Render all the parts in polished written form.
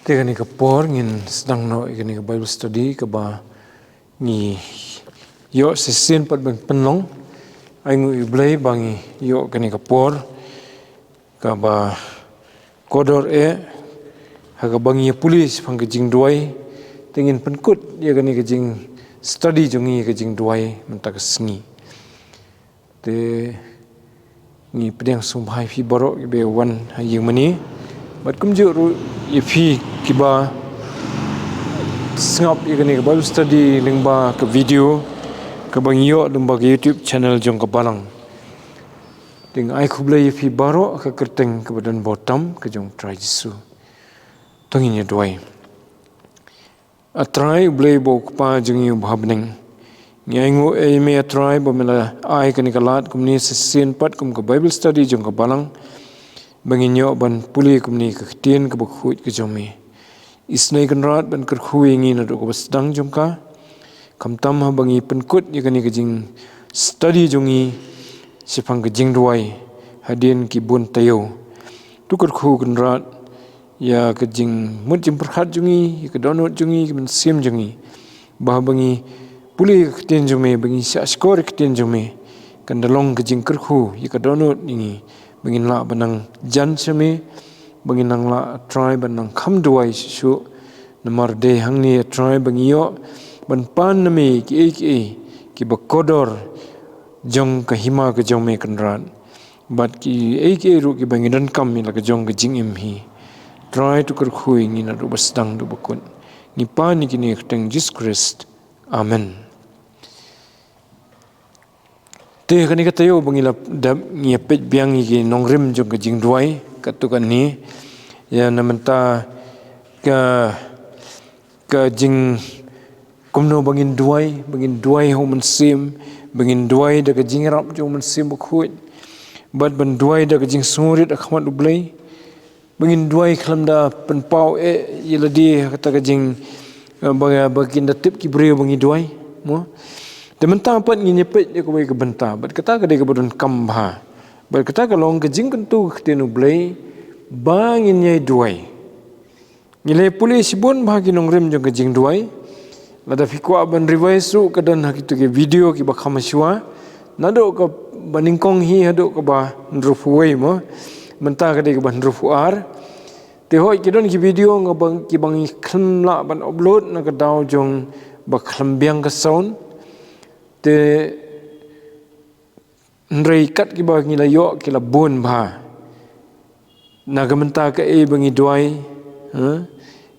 Tega ni kapor ngin sedang no ikani ke Bible study ke ba ni yo sesin pat bang penong ai ngu iblay bangi yo kani kapor ka ba kodor haga bangi pulis pang kejing duai tengin penkut ya kani kejing study jongi kejing duai mentak sengi te ni pedang sumbai fi borok be wan hayeng mani bat kumju ru fi kiba sengap ikani ke Bible study lingba ke video ke bang yo lingba ke YouTube channel jong ke balang ting ai kublai fi baro ke kerteng ke badan bottom ke jong try Jesu tongin ya duai atrai blai bo pa jong yu bhabneng nyangu me atrai bo mela ai kani kalat kumni sesin pat kum ke Bible study jong ke balang banginyo ban puli kumni ke tien ke bakhuit ke jomi isnai kanrat ban kerkhui ngin ado ko sedang jongka kamtam ha bangi penkut ya kani kejing study jongi sipang kejing duai hadin ki bun tayo tu kerkhu kanrat ya kejing mut jim perkhat jongi ya kedonot jongi ben sim jongi bah bangi puli ke tien jomi bangi sia skor ke tien jomi kandalong kejing kerkhu ya kedonot ini bangin la banang jan seme bangin nang la try banang kham duai su namar de hangni try bangiyo ban pan nami ki bakodor jong ka hima ka jong me kanran bat ki ru ki bangin dan kam mi la ka jong ka jing im hi try to kar khui ngi na ru basdang du bakun ni pa ni ki ni teng Jesus Christ amen te kani ka tayo bangila dam ngi pet biang ngi nongrim jong ka jing duai katukan ni ya namenta ka jing kumno bangin duai ho mensim bangin duai da ka jing rap jong mensim bukhut bat ban duai da ka jing surit akhmat ublai bangin duai khlam da penpau yeladi kata ka jing bagin da tip ki brio bangi duai mo de mentang pat ngi nyepet ya ko ke benta bat kata ka de ka bodon kambha bat kata ka long ka jing kentu ktenu blai bangin nyai duai nilai polis bun bagi nongrim jong ka jing duai lada fikwa ban revise ru kadan hakitu ke video ki bakhamaswa nado ka baningkong hi hado ka ba ndrufuai mo menta ka de ka ban ndrufuar te hoi kidon ki video ngabang ki bangi khlamla ban upload na ka daw jong ba khlambiang ka sound te ndrei kat ki ba ngila yo ki la bon ba nagamenta ka bangi duai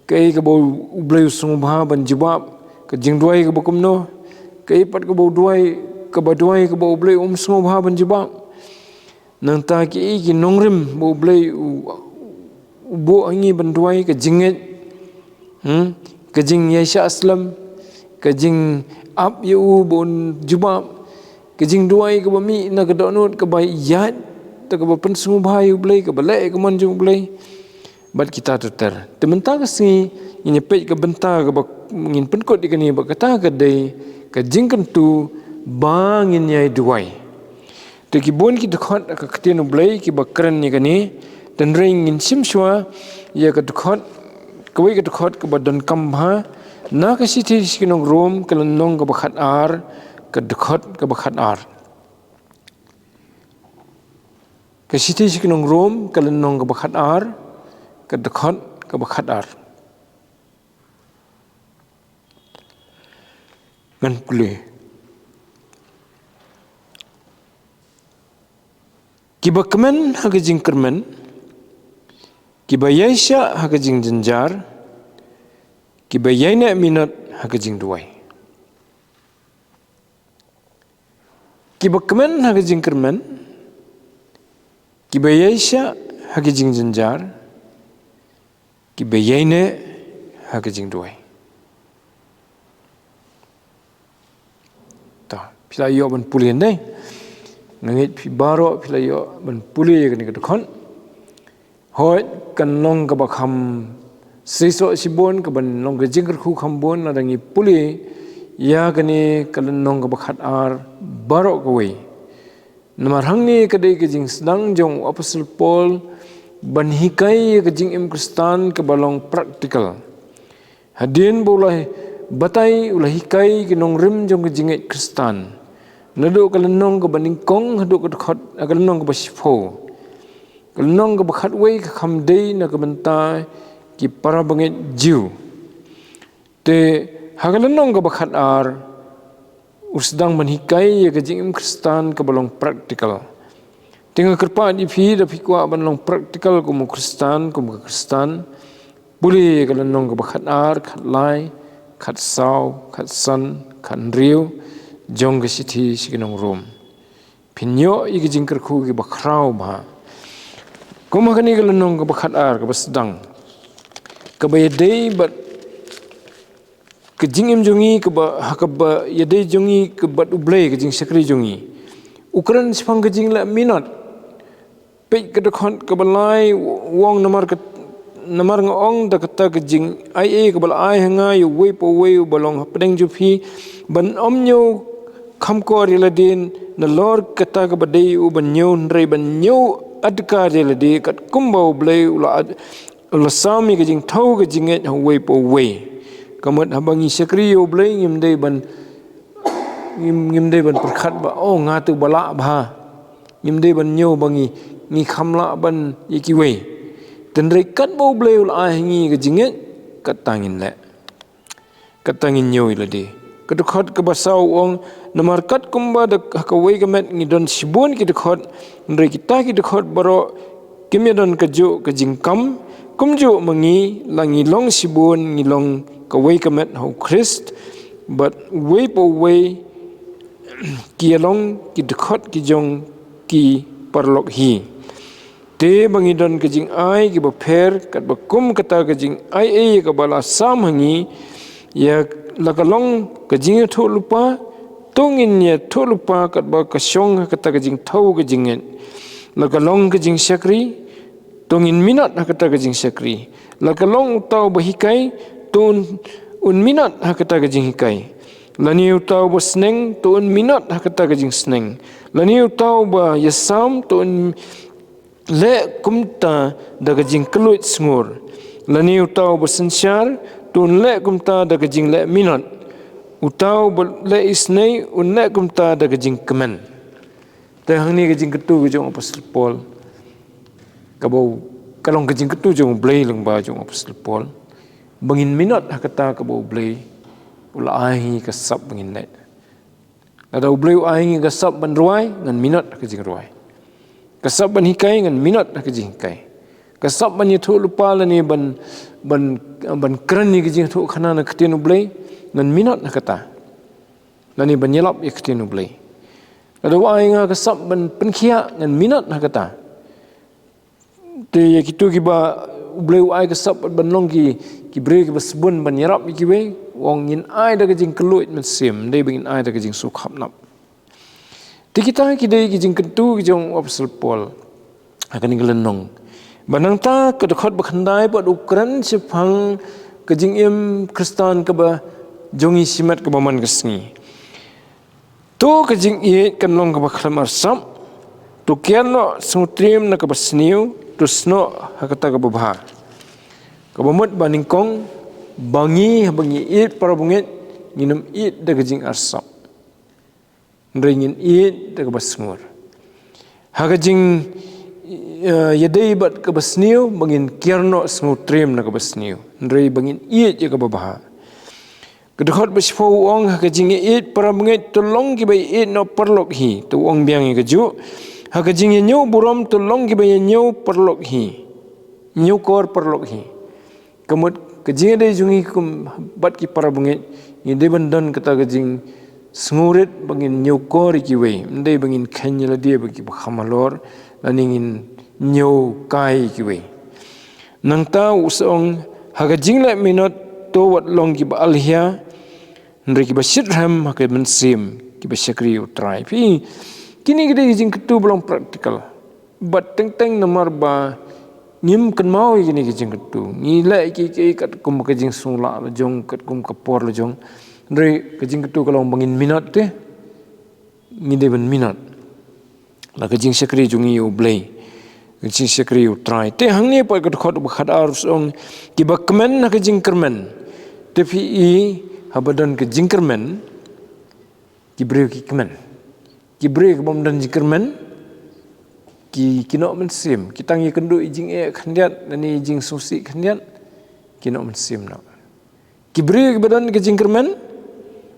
ka ka bo ublai sung ba ban jibab ka jing duai ka bokum no ka pat ka bo duai ka ba duai ka bo ublai sung ba ban jibab nang ta ki nongrim bo ublai bo angi ban duai ka jinget ka jing yasha aslam ka jing ap yu bon jibab ka jing duai ka ba mi na ka donut ka ba yat ta ka ba pen sung ba yu ublai ka ba le ka man jung ublai bat kita tuter tementang si ini pej ke benta ke ngin penkot dikani ba kata ke dei ke jingkan tu bangin nyai duai te ki bon ki dekhot ka ktenu blai ki ba kren ni kani dan ring ngin simswa ya ka dekhot kawai ka dekhot ke badan kambha na ka sithi sikinong rom ke lenong ka bakhat ar ka dekhot ka bakhat ar ka sithi sikinong rom ke lenong ka bakhat ar ka dekhot ka bakhat ar ngan pule kiba kemen haga jing kermen kiba yaisha haga jing jenjar kiba yaina minat haga jing duai kiba kemen haga jing kermen kiba yaisha haga jing jenjar kiba yaina haga jing duai pila yo ban pulien dai ngit pi baro pila yo ban puli kan ka khon hoi kan long ka bakham siso sibon ka ban long ka jingr khu khambon na dangi puli ya kani kan long ka bakhat ar baro ko wei namar hangni ka dei ka jing sedang jong apostle Paul ban hikai ke jing im Kristan ke balong praktikal. Hadin boleh batai ulah hikai ke nong rim jong ke jinget Kristan. Nado ke lenong ke baningkong hado ke dekat ke lenong ke basifo. Ke lenong ke bakat wei ke kamdei na ke bentai ki para bangit jiu. Te hagalenong ke bakat ar usdang manhikai ke jing im Kristan ke balong praktikal. Tengah kerpa di fi da fikwa balong praktikal ko mo Kristan boleh kalau nong ke bakat ar kat lai kat sau kat san kat riu jong ke siti sikinong rom. Pinyo i ke jing kerku ke bakrau ba. Kumakani kalau nong ke bakat ar ke basdang. Ke bayadei bat ke jingim jongi ke ba yadei jongi ke bat ublei ke jing sakri jongi. Ukuran sipang ke jing la minat. Pek ke dekat ke balai wong namar ngong da kata ke jing ai ke balai hanga yu wei po wei balong pedeng jupi ban omnyo khamko riladin na lor kata ke badai u ban nyo ndrei ban nyo adka riladi kat kumbau blei ula sami ke jing thau ke jinget wei po wei. Kamat habangi sakri yo blei ngimdei ban perkhat ba oh ngatu bala ba ngimdei ban nyo bangi ni khamla ban iki wei tendrei kat bau blei ul ahingi ke jinget katangin le katangin nyo ilade kedekhat ke basau ong namar kat kumba de ka wei kemet ngidon sibun ki dekhat ndrei kita ki dekhat baro kimedon kejo ke jingkam kumjo mangi langi long sibun ngilong ka wei kemet ho Christ but wei po wei ki along ki dekhat ki jong ki parlok hi te bangidon ke jing ai ki baper kat bakum kata ke jing ai ke bala sam hangi ya lakalong ke jing tho lupa tongin ya tho lupa kat ba kasyong kata ke jing thau ke jingen lakalong ke jing sakri tongin minat kata ke jing sakri lakalong tau bahikai ton un minat kata ke jing hikai lani utau ba sneng ton minat kata ke jing sneng lani utau ba yasam ton le kumta daga jing keluit sngur lani utau bersensyar tun le kumta daga jing le minat utau le isnei un le kumta daga jing kemen te hangni ke jing ketu ke jong Apostle Paul kabau kalong ke jing ketu jong blei leng ba jong Apostle Paul bangin minat kata kabau blei ula ahi kasap bangin le ada blei ahi kasap ban ruai ngan minat ke jing ruai kasap ban hikai ngan minat ke jing hikai kasap ban yethu lupa lani ban kran ni ke jing thu khana na khtinu blei ngan minat kata lani ban yelap ye khtinu blei ada wa nga kasap ban penkhia ngan minat kata te ye kitu ki ba blei ai kasap ban long ki bre ki basbun ban yarap ki we wong in ai da ke jing keluit men sim dei bingin ai da ke jing sukhap nap ti kita ki dei ki jing kentu ki jong Apostle Paul akan ngelenong banang ta ke dekat bekhandai buat ukran sipang ke jing im Kristan ke ba jongi simat ke baman kesni tu ke jing i kan long ke baklam arsam tu kian no sutrim na ke basniu tu sno hakata ke babha ke bamut baningkong bangi it para bungit nginum it da ke jing arsam ringin it da ke basngur hakajing yadai bat ke basniu bangin kierno smutrim na ke basniu ndrei bangin it je ke babha kedekhat besfo ong hakajing it para bungit tolong ki bai it no perlok hi tu ong biang ke ju hakajing nyu buram tolong ki bai nyu perlok hi nyu kor perlok hi kemut kejing dei jungi kum bat ki para bungit ni de bandan kata kejing sengurit bangin nyokor ki we ndai bangin khanyala dia bagi bakhamalor laningin nyo kai ki we nang ta usong haga jingla minot to wat long ki ba alhia ndri ki ba shitram ha ke mensim ki ba sakri utrai pi kini gede jing ketu belum praktikal bat teng teng nomor ba nim kan mau kini ki jing ketu ni la ki kat kum ka jing sungla jong kat kum kapor lo jong ndri ka jing ketu kalau bangin minat te ni de ban minat la ka jing sakri jungi u blei Jing sekri utrai. Te hang ni pa kat khad arus ong ki bakmen na ke jingkermen. Te fi i habadan ke jingkermen ki bre ki kemen. Ki bre ke bom dan jingkermen ki kinok men sim. Ki tangi kendu jing khandiat ni jing susi khandiat kinok men sim no. Ki bre ke badan ke jingkermen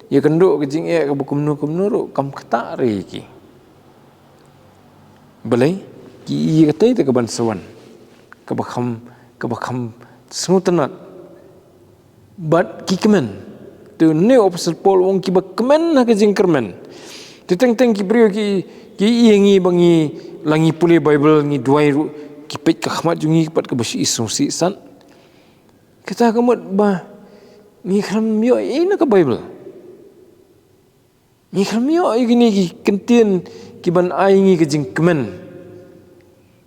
ya kendu ke jing ke bukumnu kam kata re ki. Balai ki katai te keban sawan kebakham senutanat bat ki kemen tu ne opsel pol wong ki bakmen na ke jingkermen tu teng ki brio ki yengi bangi langi puli bible ngi duai ki pet ka khmat jungi pat ke basi isung si san kata kamut ba ngi kham yo na ke bible ngi kham yo gini ki kentien ki ban ai ngi ke jingkermen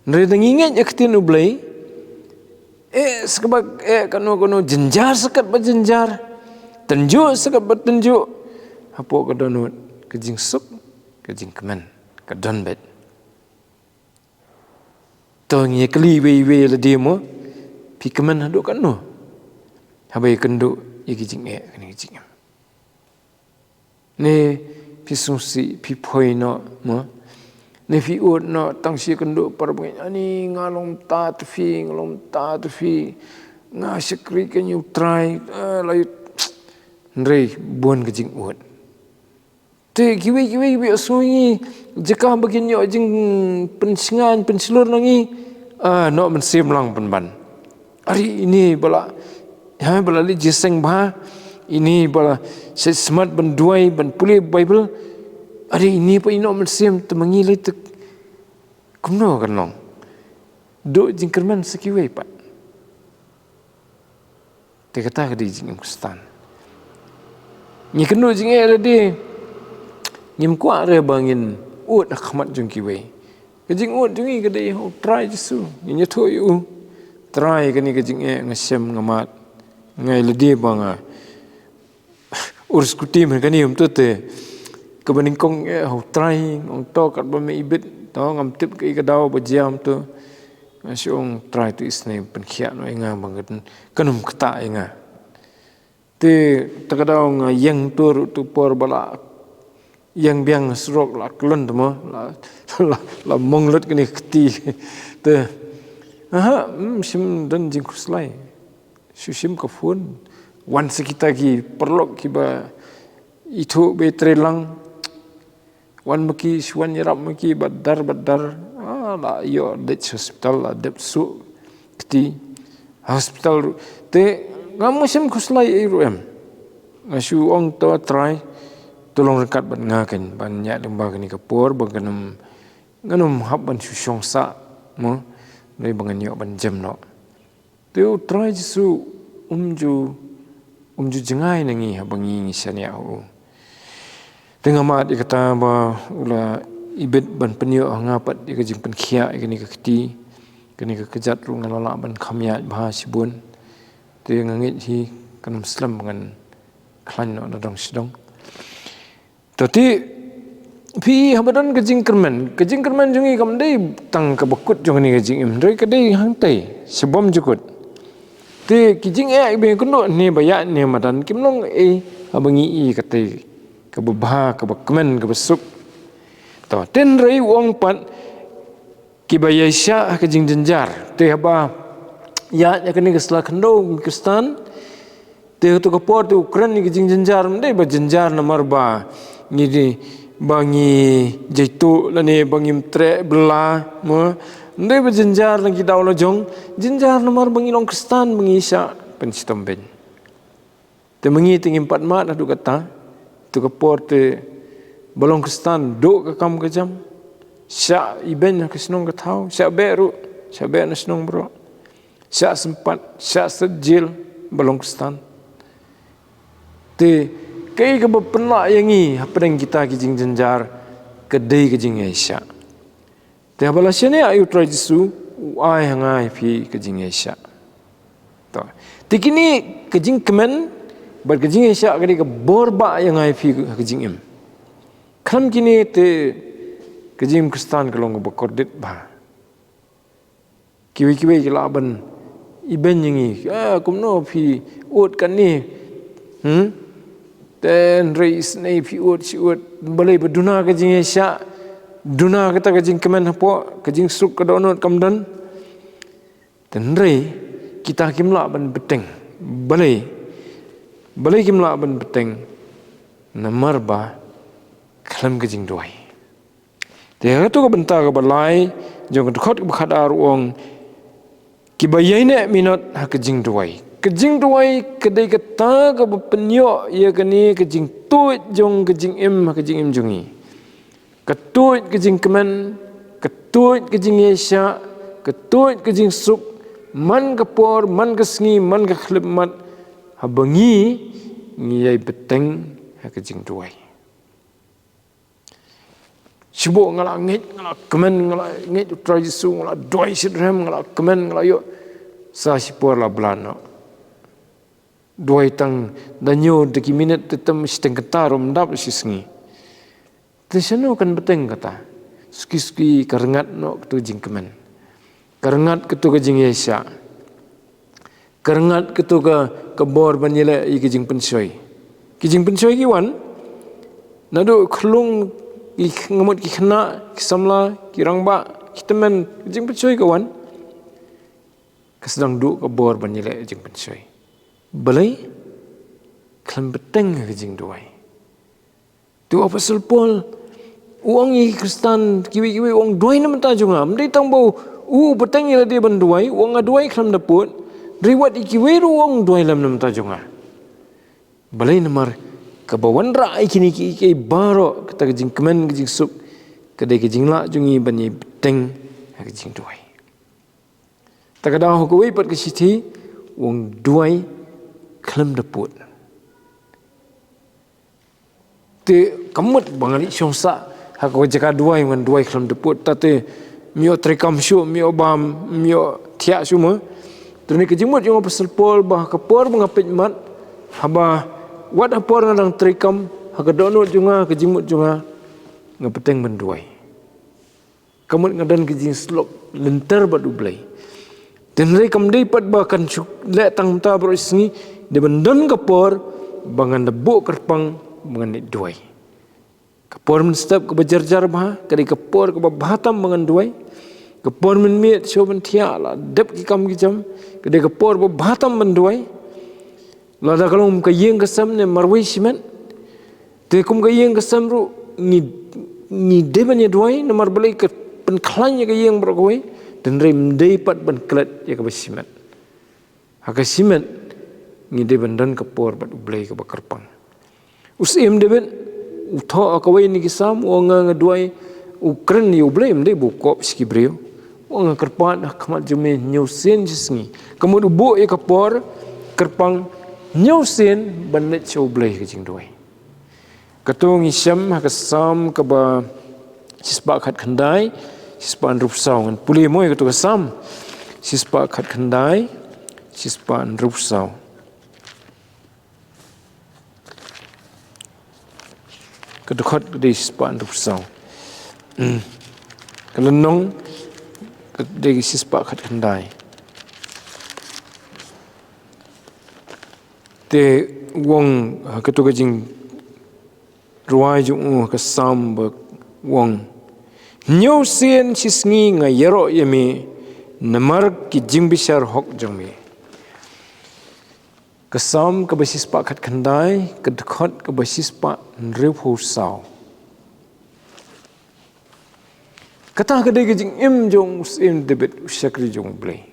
Nari ingat yaktin ublay, sekabak kano jenjar sekat berjenjar, tenjuk sekat bertenjuk, hapo kadonut kejing sup, kejing kemen, kadon bet. Tongnya keli we la dia mo, pi kemen haduk kanu, habai kenduk kejing kani kejing. Ne pi sungsi pi poi no mo. Nefi ud no tang si kenduk parabungin ani ngalom ta tefi ngasikri can you try layu ndrei bon kejing ud te kiwi asui jeka bagin yo jing pensingan pensilur nangi no mensim lang penban hari ini bala li jeseng bah ini bala smart benduai ben puli bible hari ini pa ino mensim temangi litek kumno kanong do jingkerman sekiwei pak te kata kadi jingim kustan ni kenu jinge ladi nyim kwa re bangin ut akhmat jung kiwei kejing ut jungi kadi try jesu ni nyeto yu try kani kejing ngasem ngamat ngai ladi banga urus kutim kani te kebaningkong try ong to kat ba me ibit to ngam tip ke kadau bajam tu asyong try tu isne penkhia no inga banget kanum kata inga te takadau nga yang tur tu por bala yang biang srok la klon mo la monglet kini keti te sim dan jing kuslai susim ka phone wan sekita ki perlok ki ba itu betre lang wan maki swan yarap maki badar la yo det hospital la dep su kti hospital te ngamusim kuslai iruem ngasu ong to try tolong rekat ban ngaken ban nya lemba kini kapor banganum nganum hab ban susong sa mo nei bangan yo ban jam no te try su umju jengai nangi habangi sania u tengah mat dikata ba ula ibet ban penyo ngapat dikajing penkhia ikani kekti kani kekejat ru ngalala ban khamya bah sibun te ngangit hi kanam slam ngan khlan no dong sidong tati pi habadan kejing kermen jungi kam dei tang ka bakut jong ni kejing im dei kadei hang tai sebom jukut te kijing be kuno ni baya ni madan kimnong abangi katai kababha kabakmen kabasuk to ten rei wong pat kibayasya kejing jenjar te haba ya kani kesla khando kristan te to kapor te ukran ni kejing jenjar mendai ba jenjar nomor ba ni di bangi jaitu lane bangim tre bela mo ndai ba jenjar lagi daula jong jenjar nomor bangi long kristan bangi sya pensitom ben te mengi tingim pat mat adu kata tu kapor te balong kristan do ka kam ka jam sya iben ka senong ka thau sya beru sya be na senong bro sya sempat sya sejil balong kristan te kai ka bapena yangi hapeng kita kijing jenjar kedai kijing Asia te balasya ne ayu try jisu ai hangai pi kijing Asia to tikini kijing kemen bar kejing Asia kadi ke borba yang ai fi kejing im kam kini te kejing kristan kalong bakordit ba kiwi laban iben yangi kumno phi ut kan ni ten reis nei phi ut si ut balai beduna ka jing sya duna kata ka jing kemen hapo ka jing suk ka donot kamdan ten rei kita kimla ban beteng balai kimla ban beteng namar ba kalam ka jing duai te tu ka benta ka balai jong ka khot ka khadar ong kibayai ne minot ha ka jing duai kedai ka ta ka penyo ya ka ni ka jing tuit jong ka jing im jongi ka tuit ka jing kemen ka tuit ka jing yesha ka tuit ka jing suk man ka por man ka sngi man ka khlemat habangi ngiyai beteng ha ka jing duai sibo ngala kemen ngala ngit tradisi ngala duai sidrem ngala kemen ngala yo sa sipor la blano duai tang danyo deki minit tetem steng ketarum dap sisngi tesano kan beteng kata ski karengat no ketu jing kemen karengat ketu ka jing yesha karengat ketu ka kebor banyele i ke jing pensoi ki wan nadu khlung i ngamut ki khna ki samla ki rangba ki temen jing pensoi kawan kesedang duk kebor banyele jing pensoi balai kelam beteng ke jing duai tu apostle Paul uang i Kristen kiwi uang duai na mata junga mdai tang bau beteng ila dia banduai uang aduai kelam daput riwat i kiwi uang duai lam na mata junga balai namar kabawan ra kini ki baro kata ke jing kemen ke jing sup kedai ke jing la jungi bani beteng ke jing duai takada hokoi pat ke sithi uang duai kelam daput te kamut bangali syongsa hak wajaka duai ngan duai kelam daput tate mio trekam syu mio bam mio thia semua tuni kejimut yang apostle Paul bah kapor mengapit mat haba wat apor ngadang trekam hak donot junga kejimut junga ngapeteng menduai kamut ngadan kejing slop lenter badu blai dan rei kamdei pat bahkan le tang ta berosni de bendon kapor bangan debu kerpang bangan duai kapor men step ke berjar bah kali kapor ke bahatam bangan duai kapor men miet shoben thia la dep ki kam ki jam kali kapor bahatam ban duai la da kalong ka yeng kasam ne marwai simen te kum ka yeng kasam ru ni de ban duai ne mar balai ke pen khlanya ka yeng bergoi dan rem dei pat ban klet ya ka basimen haka simen ngi de bandan kapor bat ublai ka bakarpang usim de ben utho akawai ni kisam wanga ngaduai ukren ni ublai mde bukop skibreu wanga karpan khmat jume nyusen jisngi kamud ubo ya kapor karpang nyusen banet choblai ka jing duai katung isam haka sam ka ba sispa khat khandai sispan rup sau ngan puli moi katu kasam sispa khat khandai sispan rup sau katu khat de sispan rup sau kalenong de sispa khat khandai te wong katu ka jing ruai jung kasam ba wong Nyo sien sisngi nga yero yami namar ki jingbisar hok jangmi kasam ka basis pa khat khandai ka dkhot ka basis pa nrip ho saw kata ka de jing im jong sim debet usakri jong blai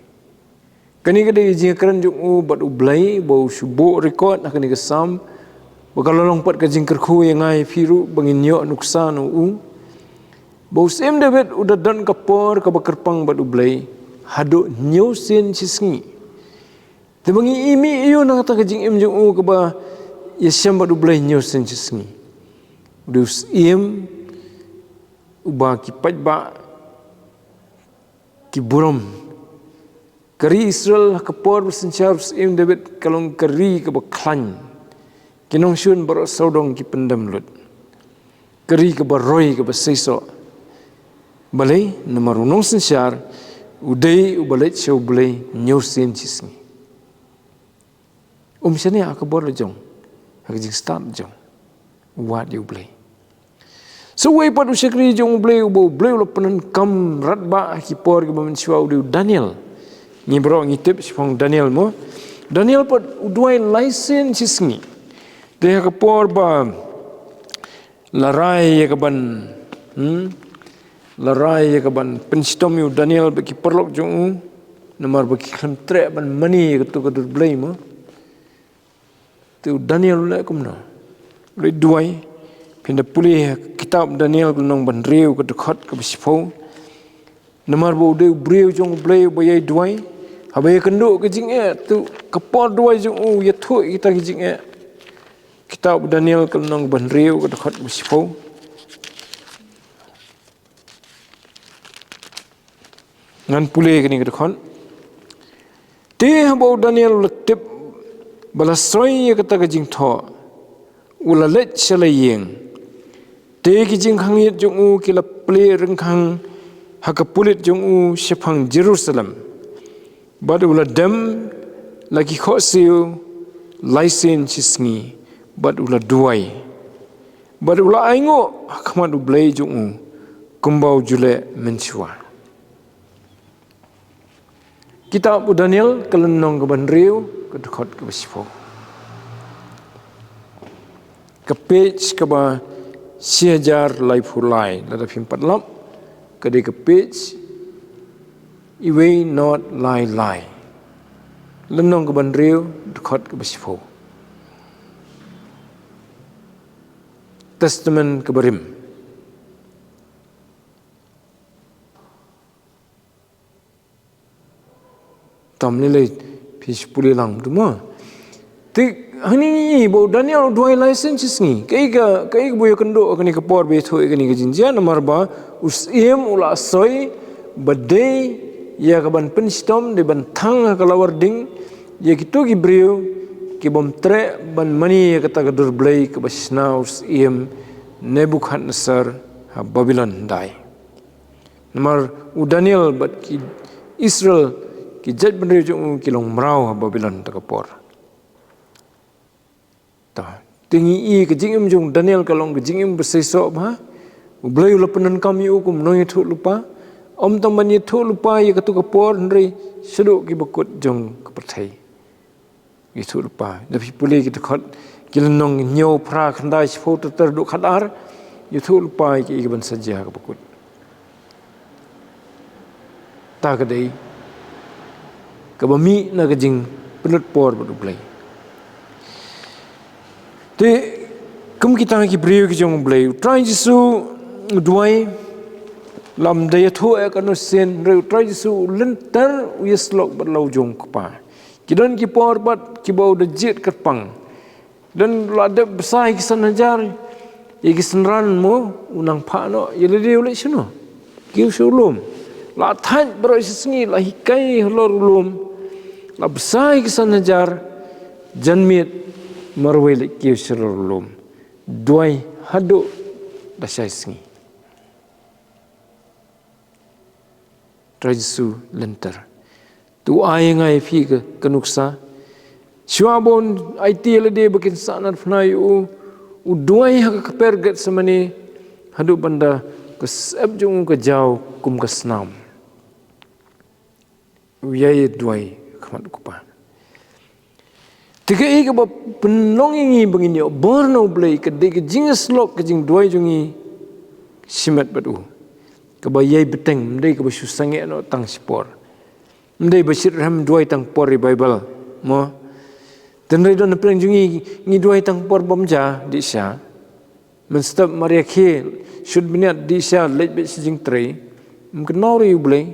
kani ka de jing kran jong u bat u blai bo subo record akani kasam bakalolong pat ka jing kerkhu yangai firu bangin yo nuksan u bau sem David udah dan kapor ka bakarpang badu blai hado nyusin sisngi te bangi imi iyo nang ta kajing im jung u ka ba yesam badu blai nyusin sisngi dus im uba ki pajba ki buram kari Israel kapor bersencar im David kalong kari ka baklan kinong syun bar saudong ki pendam lut kari ka baroi ka basaiso balai namarunong sensyar udai ubalet show bulay nyusin chisni sini aku bor jong aku jing start jong wat you bulay so way pat usyakri jong bulay ulo penan kam ratba ki por ki bamensiwa udu Daniel ni bro ngi tip sipong Daniel mo Daniel pat udway license chisni dia ka por ba larai ka ban larai ka ban penstom yu Daniel bagi perlok jong nomor bagi kantre ban mani ka tu ka dur blay mo tu Daniel le kumna le duai pinda pulih kitab Daniel kunong ban riu ka dekat ka bispo nomor bo de briu jong blay bayai duai habai kenduk ke jing tu kapor duai jong ya thu kita ke jing kitab Daniel kunong ban riu ka dekat bispo ngan pulih kini ke dekat te habau Daniel letip balasoi kata ke jing tho ulalet shalayeng te ki jing hangit jong kila ple rengkhang hakapulit jong sepang Jerusalem badu uladam lagi khosiu license sisngi badu ula duai badu ula aingo hakmat ublay jong kumbau jule mensiwa kitab Daniel kelenong ke banriu ke dekat ke besipo ke page ke ba siajar laifulai lada pimpat lap ke de ke page iway not lie lenong ke banriu dekat ke besipo testament ke berim tam nilai pis puli lang tu mah. Tik hani bo Daniel dua license ni. Kaiga boyo kendo kani kapor be thoi kani ke jinjian nomor ba usiem ula soi badai ya kaban penstom de ban thang kalawar ding ya kitu ki brio ki bom tre ban mani ya kata gadur blai ke basna usiem Nebuchadnezzar ha Babylon dai. Nomor Daniel bat ki Israel ki jat bener jong kilong merau Babylon takapor. Ta tingi ke jingim jong Daniel kalong ke jingim bersesok ba. Ublay ula penan kami ukum noy thu lupa. Om tamban ye thu lupa ye katu kapor ndri seduk ki bakut jong kepertai. Ye thu lupa. Tapi pulih kita khat kilenong nyo pra khandai spot terduk khadar ye thu lupa ki ban saja ke bakut. Ta kadai kabami na kajing penut por berublay. Te kum kita ki brio ki jong blay. Try jisu duai lam daya thu ekanu sen re try jisu lenter uyeslok berlau jong kapa. Kidan ki por bat ki bau de jet kerpang. Dan lada besar ki sanajar ye ki senran mo unang pa no ye le ule sino. Ki sulum. La than bro sisngi la hikai lor ulum la besai kisan hajar janmit marwele kiu sirulum duai hadu dasai singi trajisu lenter tu ai ngai fi ke kanuksa syabon IT lede bikin sanat fnayu duai ha ka perget semani hadu banda ke sab jung ke jau kum ke snam uyai duai kamat kupa. Tiga ika ba penongingi begini borno blai ke de jing slok ke jing duai jungi simat badu. Ke ba yai beteng mdai ke ba susange no tang spor. Mdai basir ram duai tang por Bible mo. Tenrai don pleng jungi ngi duai tang por bomja di sya. Menstap Maria K should minat di sya late bit sijing tray. Mkenori blai.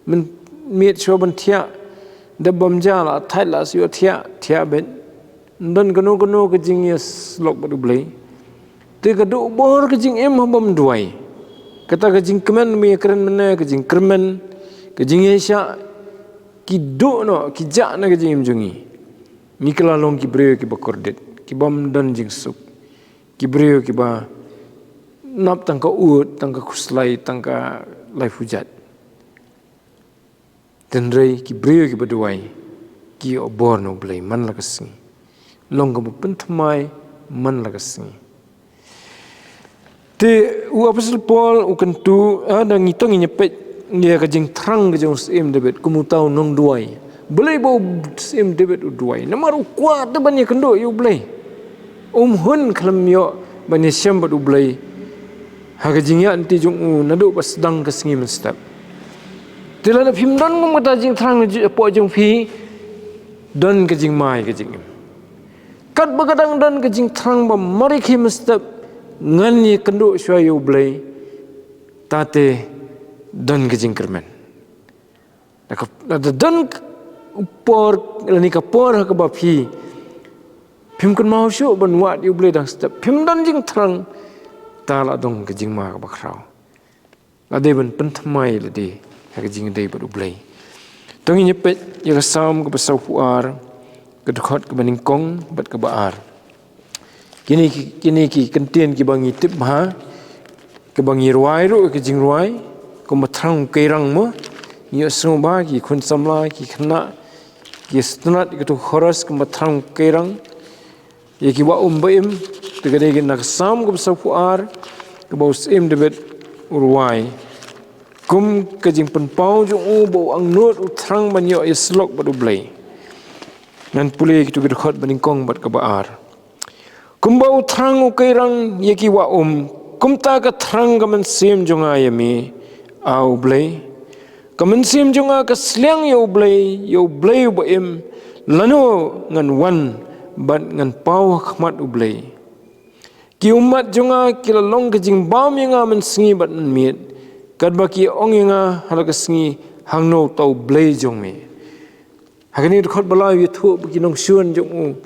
Men miet shoban tia da bomja la thaila sio tia ben dan gano ke jing yes lok badu blai te ka do bor ke jing em bom duai kata ke jing kemen mi keren mena ke jing kermen ke jing yesha ki do no ki ja na ke jing jungi mikla long ki breo ki bakordet ki bom dan jing sup ki breo ki ba nap tangka ut tangka kuslai tangka lai hujat tenrei ki brio ki baduai ki obor no blai man la kasing long ka penthmai man la kasing te u apostle Paul u kentu ada ngitong nyepet dia ka jing trang ka jong sim David kumu tau nong duai blai bo sim David u duai namaru kuat de bani kendo yu blai hun khalam yo bani syam badu blai ha ka jing ya anti jong u nadu pas dang ka singi mestap tilana phim don ngom ta jing trang po jong phi don ka jing mai ka jing kat bagadang don ka jing trang ba mari khi mestap ngan ni kendo shwa yu blai tate don ka jing kermen da don por ni ka por ha ka ba phi phim kun mau shu ban wat yu blai dang step phim don jing trang ta la dong ka jing ma ka ba khrau la de ban pen thamai la de ha ka jing dei ba du blai tong ni pet ya ka sam ka ba sau puar ka khot ka baning kong bat ka ba ar kini ki kentien ki bangi tip ha ke bangi ruai ru ke jing ruai ko ma thrang ke rang mo yo sung ba ki khun samla ki khna ki stnat ki to khoras ko ma thrang ke rang ye ki wa baim te ga de nak sam ko sa puar ke ba sim David ruai kum ke jing pen pau ju u bo ang not u thrang ban yo islok ba du blai nan puli ki to ge khot baning kong bat ka ba ar kumbau thrang ukairang yeki wa kumta ka thrang gaman sim jonga yami au blai kaman sim jonga ka sliang yo blai ba im lano ngan wan bat ngan pau khmat u blai ki umat jonga kila long ka jing bam yanga man singi bat miet kad ba ki ong yanga halaka singi hangno tau blai jong me hagani khot bala yu thu ki nong shuan jong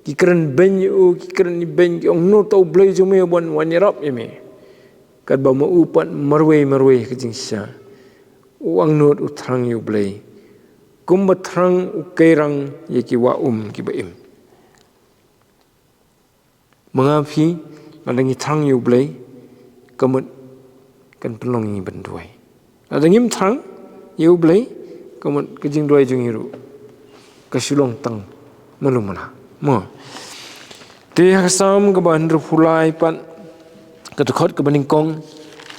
ki keren ben yu ki keren ni ben ki ong no tau blai jo me bon wan yarap yeme kad ba mo upat marwe ka jing sha uang not u thrang yu blai kum ba thrang u kairang ye ki wa ki ba im mangapi madangi thrang yu blai kamut kan pelong ni ben duai adangim thrang yu blai kamut ka jing duai jung yiru ka shulong tang malumana mo te hasam ka ban ru fulai pan ka khot ka baning kong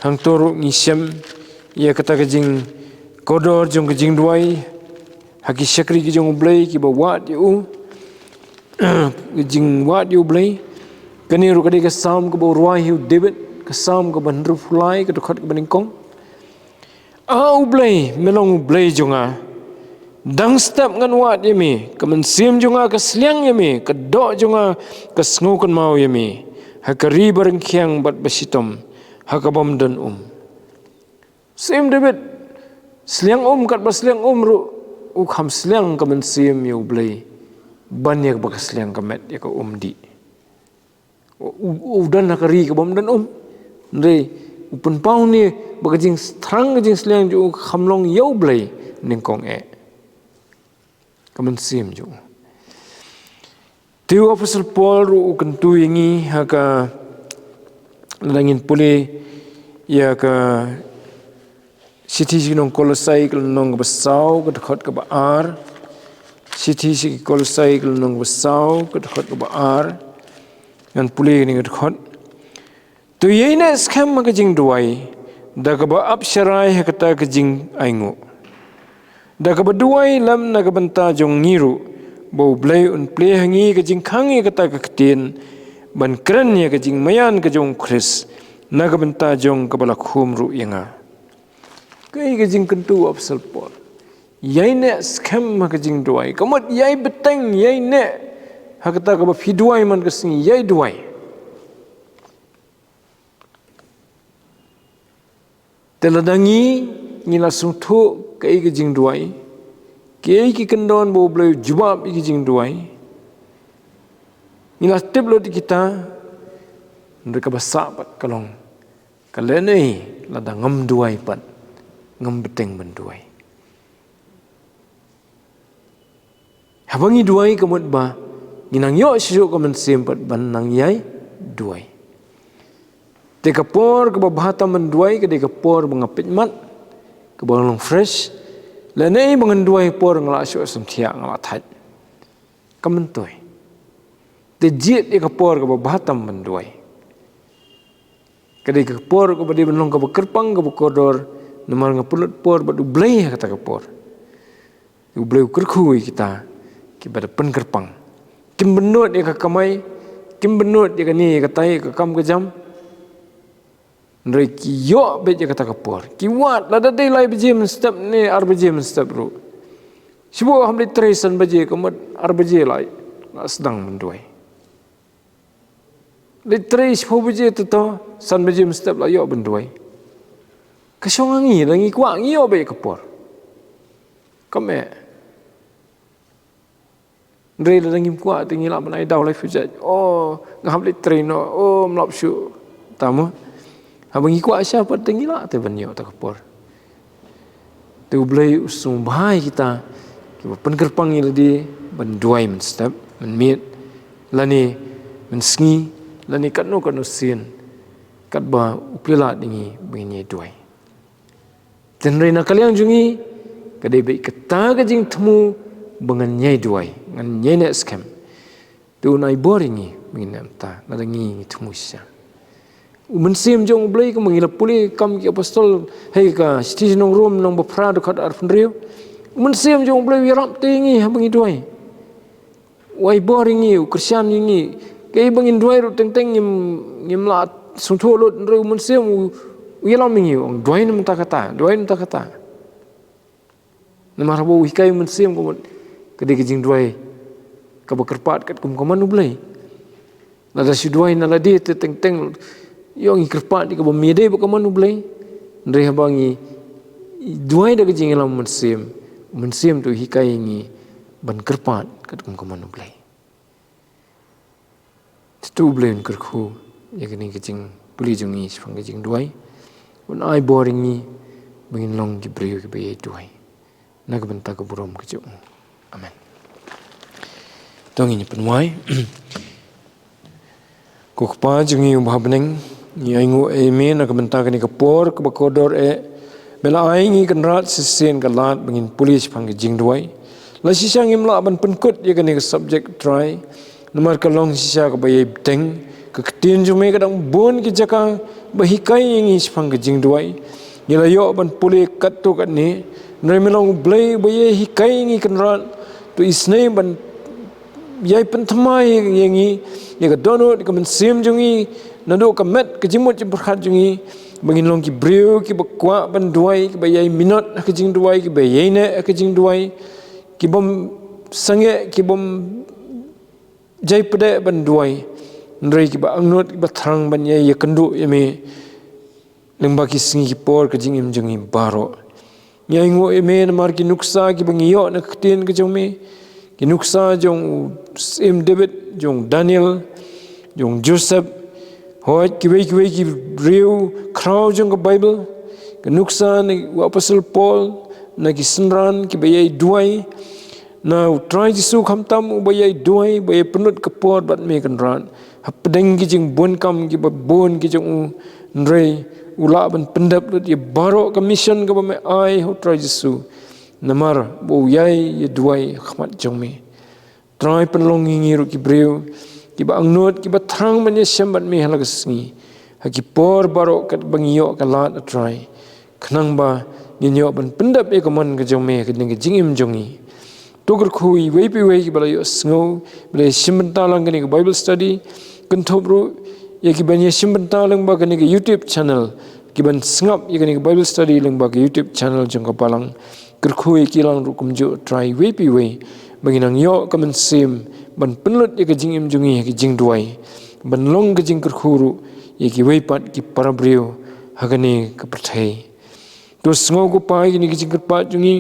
hang toru ni sem ya kata ka jing kodor jong ka jing duai haki shakri ki jong blai ki ba wat yu jing wat yu blai kani ru ka de ka sam ka bo ruai hu David ka sam ka ban ru fulai ka khot ka baning kong au blai melong blai jonga dang step ngan wat yemi kaman sim jonga ka sliang yemi ka do jonga ka sngokan mau yemi ha ka ri bareng khiang bat basitom ha ka bom dan sim David sliang kat basliang ru u kham sliang kaman sim yu blai ban yak ba ka sliang ka met yak di u dan ka ri ka bom dan re upun pau ni ba ka jing thrang ka jing sliang ju khamlong yau blai ning kong kaman sim jo tiu apostle Paul ru kentu yangi haka langin puli ya ka siti sinong Kolosai kelnong besau ke dekat ke baar siti si Kolosai kelnong besau ke dekat ke baar dan puli ni ke dekat tu yene skam ka jing duai da ka ba apsharai hakata ka jing aingo da ka baduai lam na ka banta jong ngiru bo blai un ple hangi ka jing khangi ka ta ka ktin ban kran ya ka jing mayan ka jong Chris na ka banta jong ka bala khum ru yanga kai ka jing kentu apsal por yai ne scam ka jing duai kamot yai beteng yai ne hakata ka ba fiduai man ka sing yai duai teladangi ni lasung thu kai ki jing duai kai ki kendon bo blai jubab ki jing duai ni las tip lo di kita mereka basak pat kalong kalene lada ngam duai pat ngam beteng ben duai habangi duai kamut ba ninang yo siyo kaman sempat ban nang yai duai te kapor ke bahata men duai ke de kapor mengapit mat ke balong fresh le nei banganduai por ngala syo samthia ngala thai kamantoi te jit e ka por ka batam banduai kadai ka por ka badi benong ka kerpang ka kodor namar ngapulut por badu blei kata ka por u blei kerkhui kita ki bada pen kerpang kim benut e ka kamai kim benut e ka ni ka tai ka kam ka jam ndrei ki yo be je kata ka por ki wat la da dei lai beje men step ne ar beje men step ru sibo hamli tresan beje ka mat ar beje lai la sedang menduai le tres ho beje to san beje men step la yo benduai ka songangi langi kwa ngi yo be ka por kame ndrei la ngi kwa tingi la banai dau lai fujat oh ngam le treno oh mlap shu tamu abang ikut siapa tinggi lah tu banyak tak kapor. Tu boleh usung bahai kita pengerpang ini di benduai menstep menmit lani mensengi lani kanu sin kat ba upilat ini begini duai. Dan rena kalian jungi kadai baik kata kajing temu dengan nyai duai dengan nyai nak scam. Tu nai boringi begini amta nadangi temu sia. Mensim jong blai ke mengilap puli kam ki apostol hei ka station nong room nong bapra dekat arfenrio mensim jong blai wirap tingi bangi duai wai boringi kristian ini kei bangin duai ru teng teng ngim la sungtho lot ru mensim wilam mingi ong duai nem ta kata namar bo hikai mensim ko kede kijing duai ka bakerpat kat kum komanu blai nada si duai nala di teng teng yang ikerpat di kebun mede bukan manu belai, mereka bangi dua ida kejing dalam mensim tu hikai ini ban kerpat kat kum manu belai. Itu belai kerku, ya kini kejing beli jungi sepang kejing dua, pun ai boring ni bangin long kibriu kibai dua, nak bentak keburom kejung, amen. Tong ini penuai, kukpa jungi ubah beneng. Yang amen nak bentak ni kapor ke bakodor bela aingi kenrat sisen kalat bangin polis panggil jing duai la sisa ngimla ban penkut ya kani ke subject try nomor kalong sisa ke bayi teng ke ketin jume kadang bon ke jaka bahikai ingi panggil jing duai yala yo ban polis kat tu kat ni nrai melong blai bayi hikai ingi kenrat tu isnai ban yai pentamai yangi ya ke donut ke mensim jungi nado kamet kejimut jemberhat jungi bangin long ki breu ki bakwa ban duai ki bayai minot ke jing duai ki bayai ne ke jing duai ki bom sange ki bom jai pede ban duai ndrei ki ba angnot ki ba thrang ban ye kendu yeme lengba ki singi ki por ke jing im jungi baro nyai ngo eme mar ki nuksa ki bangiyo na ktin ke jome ki nuksa jong im David jong Daniel jong Joseph hoi kiwei ki riu krau jong ke Bible ke nuksa ni apostle Paul na ki senran ki bayai duai na try jisu khamtam bayai duai bayai penut ke por bat me kenran hapdeng ki jing bon kam ki bon ki jong ndrei ula ban pendap lut ye baro ke mission ke ba me ai ho try jisu namar bo yai ye duai khmat jong me try penlong ngi ru ki breu kiba angnut kiba thang manya syambat me halagasngi haki por baro kat bangiyo kalat atrai khnang ba ninyo ban pendap e kaman ke jome ke ning jingim jongi togur khui weipi wei ki balayo sngo bale simbenta lang ke Bible study kentobru ye ki banya simbenta lang ba ke YouTube channel ki ban sngap ye ke Bible study lang ba ke YouTube channel jong kapalang kerkhui ki lang ru kumjo try weipi wei baginang yo kaman sim ban penlut ye ke jingim jungi ke jing duai ban long ke jing kerkhuru ye ki weipat ki parabriu hagani ke perthai to sngo ko pai ni ke jing kerpat jungi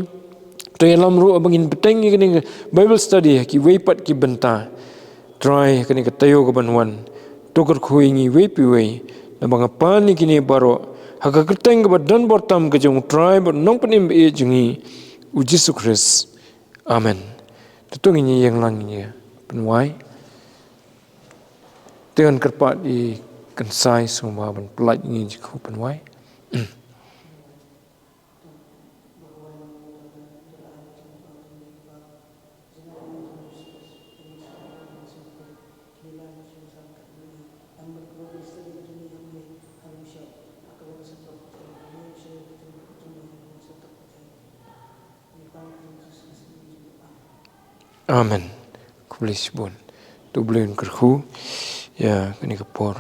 to yalam ru abangin beteng ye ke Bible study ki weipat ki benta try ke ke tayo ke banwan to kerkhui ni weipi wei na bangapa ni kini baro haga kerteng ke badan bortam ke jung try ban nong penim e jungi ujisu Kris amen tutung ini yang langnya penuai dengan kerpat di kensai semua ban pelat ini jika penuai Amen. Kulis bun. Tu beliun kerhu ya kini kepor.